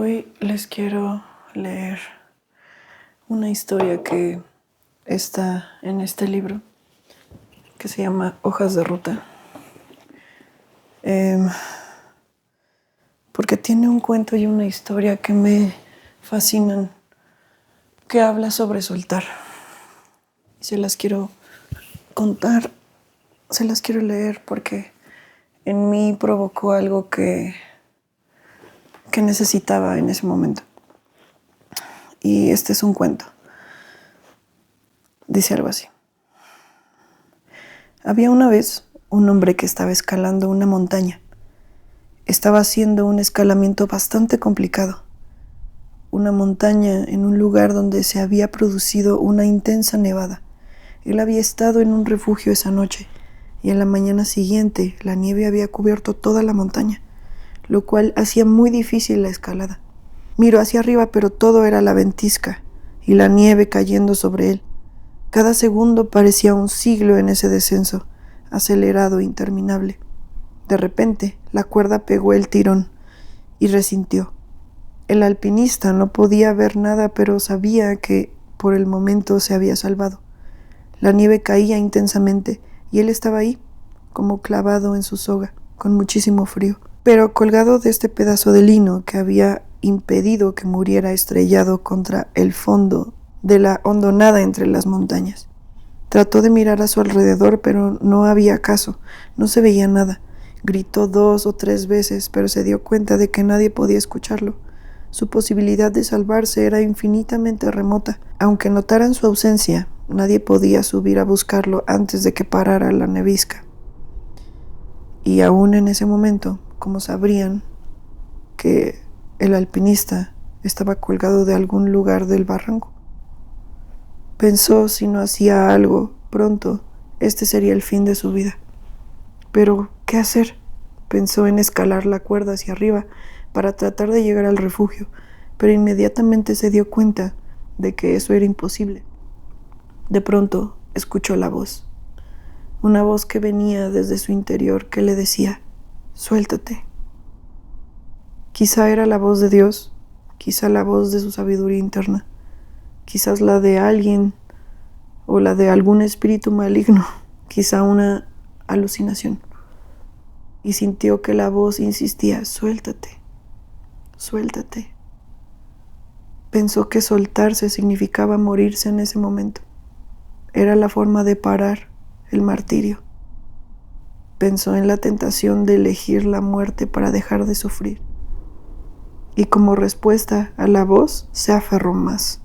Hoy les quiero leer una historia que está en este libro que se llama Hojas de Ruta. Porque tiene un cuento y una historia que me fascinan, que habla sobre soltar. Se las quiero contar, se las quiero leer porque en mí provocó algo que necesitaba en ese momento. Y este es un cuento. Dice algo así. Había una vez un hombre que estaba escalando una montaña. Estaba haciendo un escalamiento bastante complicado. Una montaña en un lugar donde se había producido una intensa nevada. Él había estado en un refugio esa noche y en la mañana siguiente la nieve había cubierto toda la montaña, lo cual hacía muy difícil la escalada. Miró hacia arriba, pero todo era la ventisca y la nieve cayendo sobre él. Cada segundo parecía un siglo en ese descenso, acelerado e interminable. De repente, la cuerda pegó el tirón y resintió. El alpinista no podía ver nada, pero sabía que por el momento se había salvado. La nieve caía intensamente y él estaba ahí, como clavado en su soga, con muchísimo frío, pero colgado de este pedazo de lino que había impedido que muriera estrellado contra el fondo de la hondonada entre las montañas. Trató de mirar a su alrededor, pero no había caso, no se veía nada. Gritó 2 o 3 veces, pero se dio cuenta de que nadie podía escucharlo. Su posibilidad de salvarse era infinitamente remota. Aunque notaran su ausencia, nadie podía subir a buscarlo antes de que parara la nevisca. Y aún en ese momento, ¿cómo sabrían que el alpinista estaba colgado de algún lugar del barranco? Pensó, si no hacía algo pronto, este sería el fin de su vida. Pero, ¿qué hacer? Pensó en escalar la cuerda hacia arriba para tratar de llegar al refugio, pero inmediatamente se dio cuenta de que eso era imposible. De pronto, escuchó la voz. Una voz que venía desde su interior que le decía, suéltate. Quizá era la voz de Dios, quizá la voz de su sabiduría interna, quizás la de alguien o la de algún espíritu maligno, quizá una alucinación. Y sintió que la voz insistía, suéltate, suéltate. Pensó que soltarse significaba morirse en ese momento. Era la forma de parar el martirio. Pensó en la tentación de elegir la muerte para dejar de sufrir. Y como respuesta a la voz, se aferró más,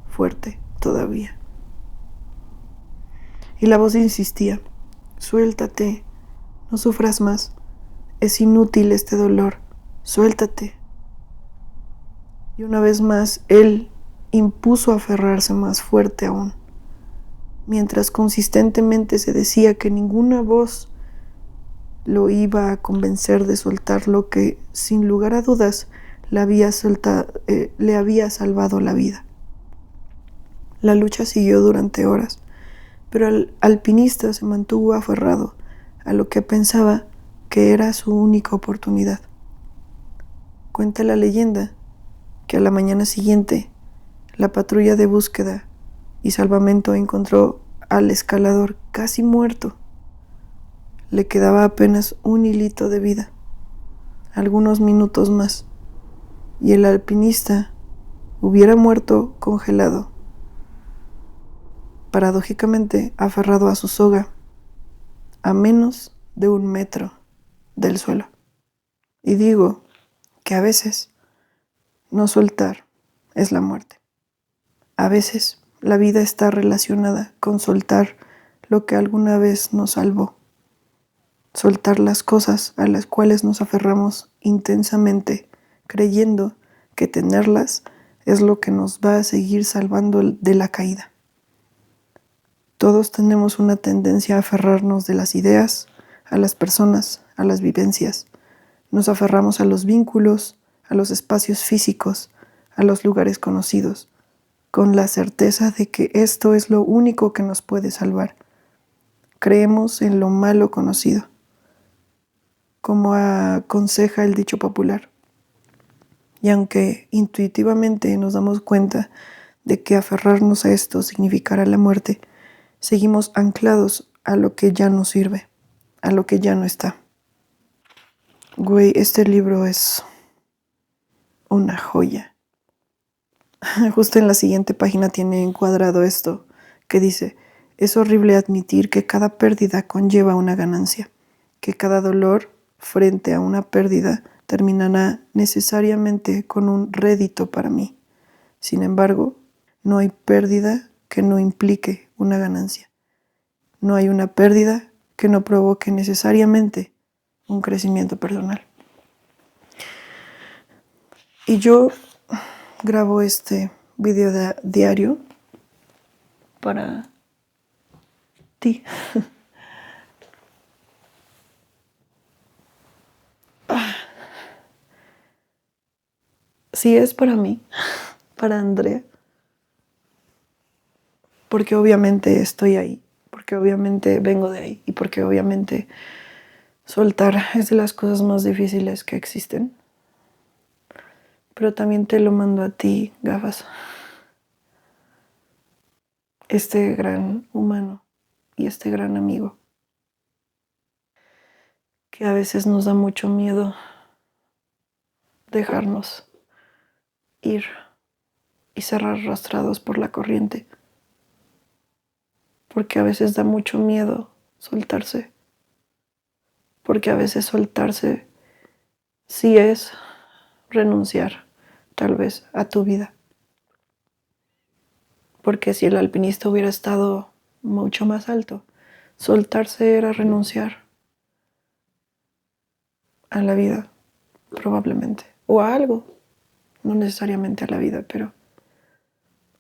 fuerte todavía. Y la voz insistía, suéltate, no sufras más, es inútil este dolor, suéltate. Y una vez más, él impuso aferrarse más fuerte aún, mientras consistentemente se decía que ninguna voz lo iba a convencer de soltar lo que, sin lugar a dudas, le había salvado la vida. La lucha siguió durante horas, pero el alpinista se mantuvo aferrado a lo que pensaba que era su única oportunidad. Cuenta la leyenda que a la mañana siguiente la patrulla de búsqueda y salvamento encontró al escalador casi muerto. Le quedaba apenas un hilito de vida, algunos minutos más, y el alpinista hubiera muerto congelado, paradójicamente aferrado a su soga, a menos de 1 metro del suelo. Y digo que a veces no soltar es la muerte. A veces la vida está relacionada con soltar lo que alguna vez nos salvó. Soltar las cosas a las cuales nos aferramos intensamente, creyendo que tenerlas es lo que nos va a seguir salvando de la caída. Todos tenemos una tendencia a aferrarnos de las ideas, a las personas, a las vivencias. Nos aferramos a los vínculos, a los espacios físicos, a los lugares conocidos, con la certeza de que esto es lo único que nos puede salvar. Creemos en lo malo conocido, como aconseja el dicho popular. Y aunque intuitivamente nos damos cuenta de que aferrarnos a esto significará la muerte, seguimos anclados a lo que ya no sirve, a lo que ya no está. Güey, este libro es una joya. Justo en la siguiente página tiene encuadrado esto que dice: es horrible admitir que cada pérdida conlleva una ganancia, que cada dolor frente a una pérdida terminará necesariamente con un rédito para mí. Sin embargo, no hay pérdida que no implique una ganancia. No hay una pérdida que no provoque necesariamente un crecimiento personal. Y yo grabo este video diario para ti. Sí, es para mí, para Andrea, porque obviamente estoy ahí, porque obviamente vengo de ahí y porque obviamente soltar es de las cosas más difíciles que existen. Pero también te lo mando a ti, Gafas, este gran humano y este gran amigo, que a veces nos da mucho miedo dejarnos ir y ser arrastrados por la corriente, porque a veces da mucho miedo soltarse, porque a veces soltarse sí es renunciar, tal vez, a tu vida. Porque si el alpinista hubiera estado mucho más alto, soltarse era renunciar a la vida, probablemente, o a algo, no necesariamente a la vida, pero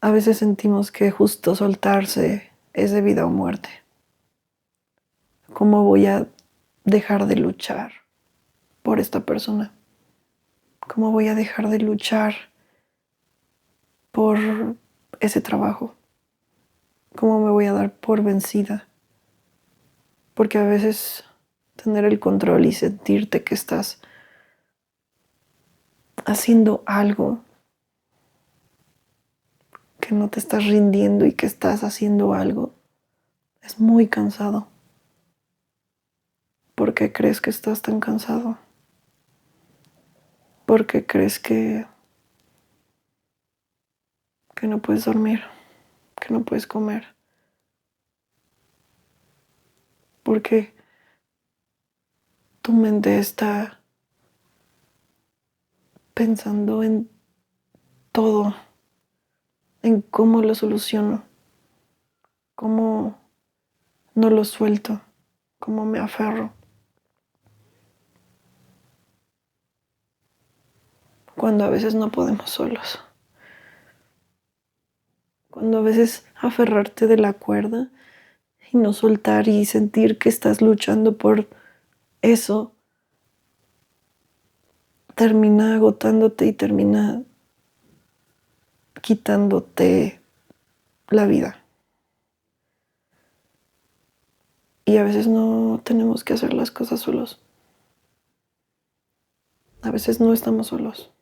a veces sentimos que justo soltarse es de vida o muerte. ¿Cómo voy a dejar de luchar por esta persona? ¿Cómo voy a dejar de luchar por ese trabajo? ¿Cómo me voy a dar por vencida? Porque a veces tener el control y sentirte que estás haciendo algo, que no te estás rindiendo y que estás haciendo algo, es muy cansado. ¿Por qué crees que estás tan cansado? ¿Por qué crees que no puedes dormir, que no puedes comer? Porque tu mente está pensando en todo, en cómo lo soluciono, cómo no lo suelto, cómo me aferro. Cuando a veces no podemos solos. Cuando a veces aferrarte de la cuerda y no soltar y sentir que estás luchando por eso termina agotándote y termina quitándote la vida. Y a veces no tenemos que hacer las cosas solos. A veces no estamos solos.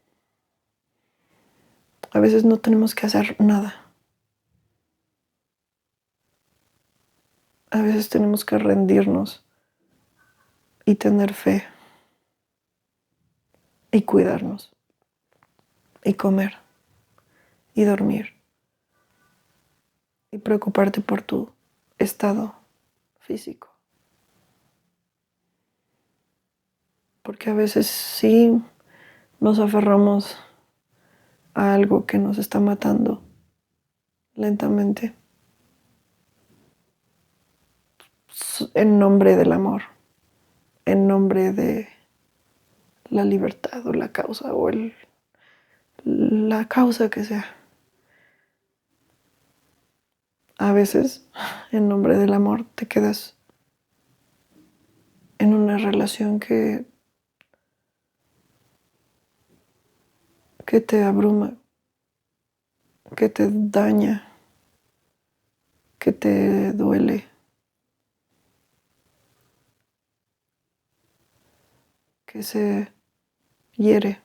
A veces no tenemos que hacer nada. A veces tenemos que rendirnos y tener fe y cuidarnos y comer y dormir y preocuparte por tu estado físico. Porque a veces sí nos aferramos a algo que nos está matando lentamente en nombre del amor, en nombre de la libertad o la causa o la causa que sea. A veces, en nombre del amor, te quedas en una relación que te abruma, que te daña, que te duele, que se hiere.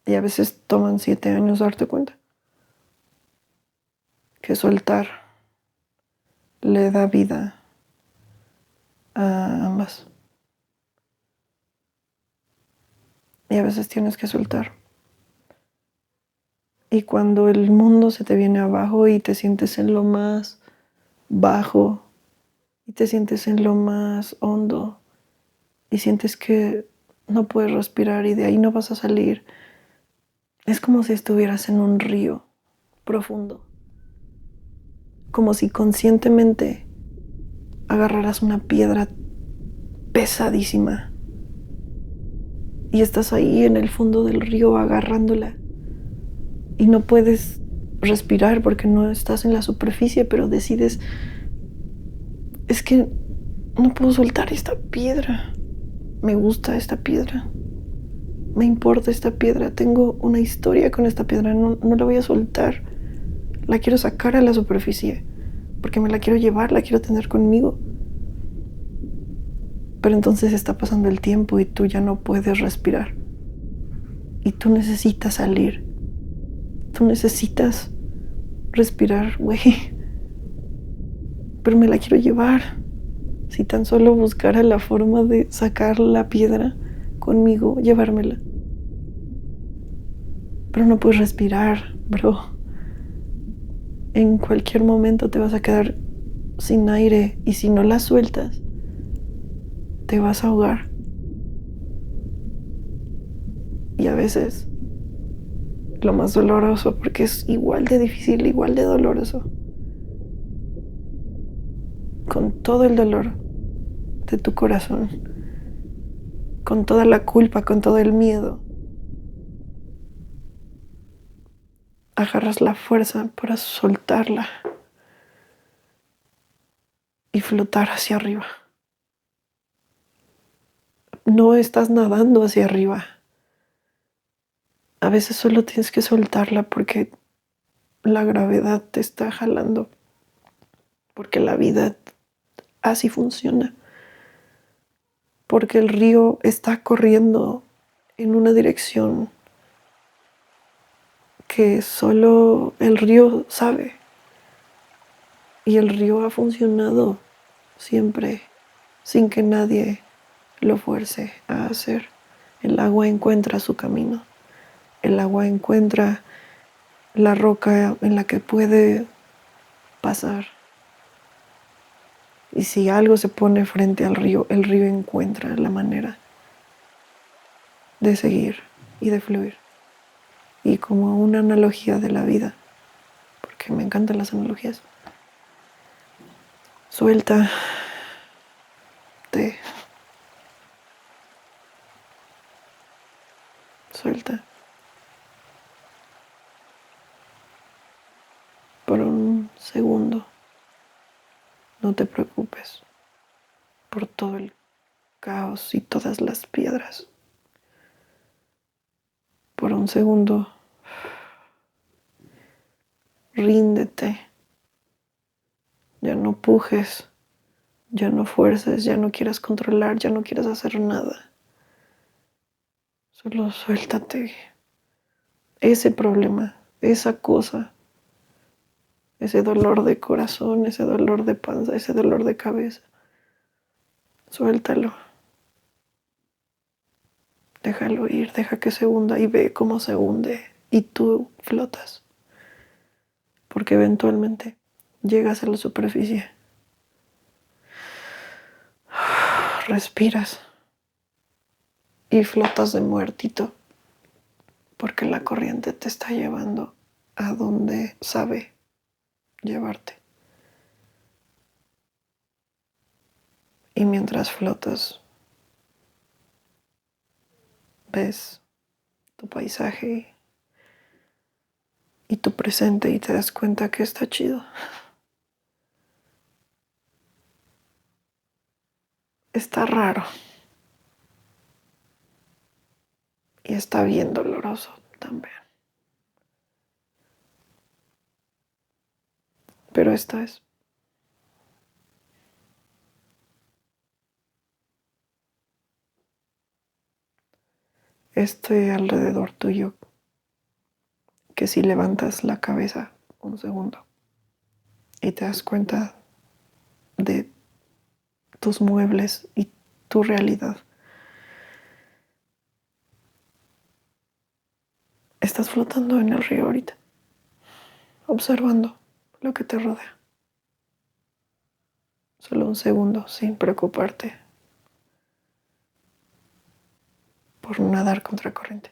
Y a veces toman 7 años darte cuenta que soltar le da vida a ambas. Y a veces tienes que soltar. Y cuando el mundo se te viene abajo y te sientes en lo más bajo y te sientes en lo más hondo y sientes que no puedes respirar y de ahí no vas a salir, es como si estuvieras en un río profundo, como si conscientemente agarraras una piedra pesadísima y estás ahí en el fondo del río agarrándola y no puedes respirar porque no estás en la superficie, pero decides, es que no puedo soltar esta piedra, me gusta esta piedra, me importa esta piedra, tengo una historia con esta piedra, no la voy a soltar, la quiero sacar a la superficie porque me la quiero llevar, la quiero tener conmigo. Pero entonces está pasando el tiempo y tú ya no puedes respirar. Y tú necesitas salir. Tú necesitas respirar, güey. Pero me la quiero llevar. Si tan solo buscara la forma de sacar la piedra conmigo, llevármela. Pero no puedes respirar, bro. En cualquier momento te vas a quedar sin aire y si no la sueltas, te vas a ahogar. Y a veces lo más doloroso, porque es igual de difícil, igual de doloroso, con todo el dolor de tu corazón, con toda la culpa, con todo el miedo, agarras la fuerza para soltarla y flotar hacia arriba. No estás nadando hacia arriba. A veces solo tienes que soltarla porque la gravedad te está jalando, porque la vida así funciona, porque el río está corriendo en una dirección que solo el río sabe. Y el río ha funcionado siempre sin que nadie lo fuerce a hacer. El agua encuentra su camino. El agua encuentra la roca en la que puede pasar. Y si algo se pone frente al río, el río encuentra la manera de seguir y de fluir. Y como una analogía de la vida, porque me encantan las analogías, suéltate, suelta por un segundo. No te preocupes por todo el caos y todas las piedras. Por un segundo, ríndete. Ya no pujes, ya no fuerces, ya no quieras controlar, ya no quieras hacer nada. Solo suéltate ese problema, esa cosa, ese dolor de corazón, ese dolor de panza, ese dolor de cabeza. Suéltalo. Déjalo ir, deja que se hunda y ve cómo se hunde y tú flotas. Porque eventualmente llegas a la superficie. Respiras y flotas de muertito. Porque la corriente te está llevando a donde sabe llevarte. Y mientras flotas, ves tu paisaje y tu presente y te das cuenta que está chido. Está raro. Y está bien doloroso también. Pero esta es. Estoy alrededor tuyo que si levantas la cabeza un segundo y te das cuenta de tus muebles y tu realidad, estás flotando en el río ahorita, observando lo que te rodea. Solo un segundo sin preocuparte por nadar contra corriente.